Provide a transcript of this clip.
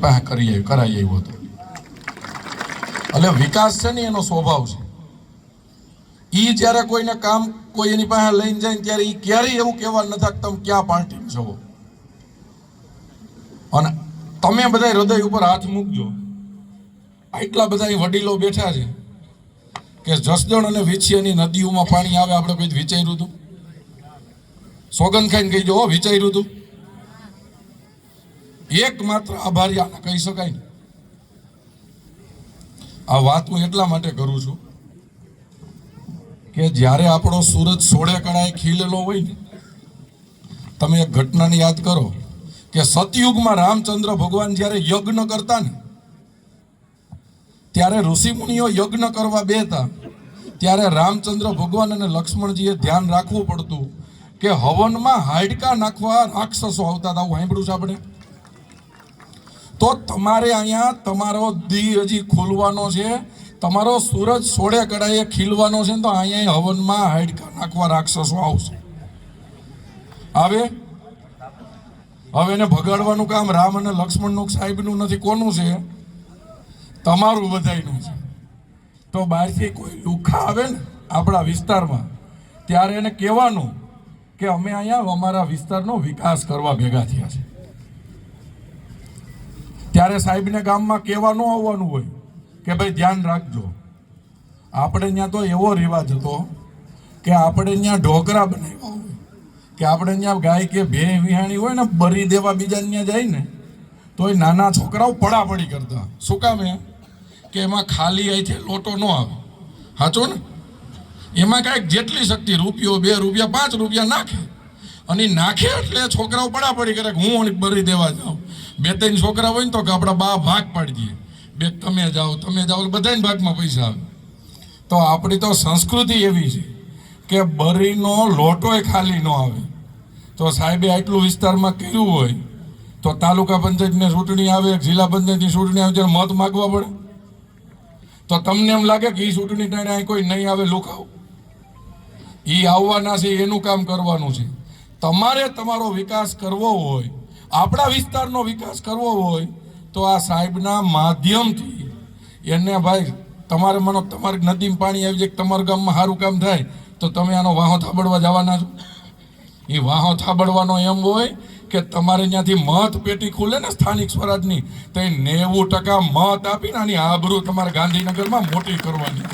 કરાઈ આવ્યો હતો. એટલે વિકાસ છે ને એનો સ્વભાવ છે. એ જ્યારે કોઈને કામ કોઈ એની પાસે લઈને જાય ત્યારે એ ક્યારેય એવું કહેવા નથી કે તમે ક્યાં પાર્ટી છો. અને તમે બધા હૃદય ઉપર હાથ મૂકજો. આટલા બધા વડીલો બેઠા છે કે જસદણ અને વિછિયાની નદીઓમાં પાણી આવે આપણે કોઈ વિચાર્યું હતું? સોગંદ ખાઈને કહીજો હો, વિચાર્યું હતું? એક માત્ર આભારી આને કહી શકાય ને. આ વાત હું એટલા માટે કરું છું કે જ્યારે આપણો સૂરજ સોળે કળાએ ખીલેલો હોય ને, તમે એક ઘટનાને યાદ કરો કે સતયુગમાં રામચંદ્ર ભગવાન જ્યારે યજ્ઞ કરતા ને, ત્યારે ઋષિમુનિઓ યજ્ઞ કરવા બેતા ત્યારે રામચંદ્ર ભગવાન અને લક્ષ્મણજીએ ધ્યાન રાખવું પડતું કે હવનમાં હાડકા નાખવા રાક્ષસો આવતા હતા. આવું સાંભળ્યું છે આપણે? તો તમારે અહીંયા તમારો દી હજી ખોલવાનો છે, તમારો સૂરજ સોળે કળાએ ખીલવાનો છે, તો અહીંયા હવનમાં હાડકા નાખવા રાક્ષસો આવશે. આવે હવે એને ભગાડવાનું કામ રામ અને લક્ષ્મણનું સાહેબનું નથી, કોનું છે? તમારું બધાયનું છે. તો બહારથી કોઈ લુખા આવે ને આપણા વિસ્તારમાં, ત્યારે એને કહેવાનું કે અમે અહીંયા અમારા વિસ્તારનો વિકાસ કરવા ભેગા થયા છે. ત્યારે સાહેબને ગામમાં કહેવા ન આવવાનું હોય કે ભાઈ ધ્યાન રાખજો. આપણે ત્યાં તો એવો રિવાજ હતો કે આપણે ત્યાં ઢોકરા બનાવ્યા હોય કે આપણે ત્યાં ગાય કે ભેં વિહાણી હોય ને બરી દેવા બીજા ત્યાં જાય ને તો એ નાના છોકરાઓ પડાપડી કરતા. શું કામ? કે એમાં ખાલી અહીંથી લોટો ન આવે. સાચો ને? એમાં કાંઈક જેટલી શક્તિ, રૂપિયો, 2 રૂપિયા, 5 રૂપિયા નાખે, અને નાખે એટલે છોકરાઓ પડાપડી કરે કે હું બરી દેવા જાઉં. 2-3 છોકરા હોય ને તો કે આપણા બા ભાગ પાડી દઈએ, બે તમે જાઓ બધાને ભાગમાં પૈસા આવે. તો આપણી તો સંસ્કૃતિ એવી છે કે બરીનો લોટોય ખાલી ન આવે. તો સાહેબે આટલું વિસ્તારમાં કર્યું હોય તો તાલુકા પંચાયતની ચૂંટણી આવે, જિલ્લા પંચાયતની ચૂંટણી આવે ત્યારે મત માગવા પડે. તો તમને એમ લાગે કે એ ચૂંટણી ટાણે અહીં કોઈ નહીં આવે લુખાવ? એ આવવાના છે, એનું કામ કરવાનું છે. તમારે તમારો વિકાસ કરવો હોય, આપણા વિસ્તારનો વિકાસ કરવો હોય, તો આ સાહેબના માધ્યમથી એને ભાઈ તમારે માનો તમારી નદીમાં પાણી આવી જાય, તમારા ગામમાં સારું કામ થાય તો તમે આનો વાહો થાબડવા જવાના છો? એ વાહો થાબડવાનો એમ હોય કે તમારે ત્યાંથી મત પેટી ખુલે ને સ્થાનિક સ્વરાજની, તો 90% મત આપીને આની આબરૂ તમારે ગાંધીનગરમાં મોટી કરવાની.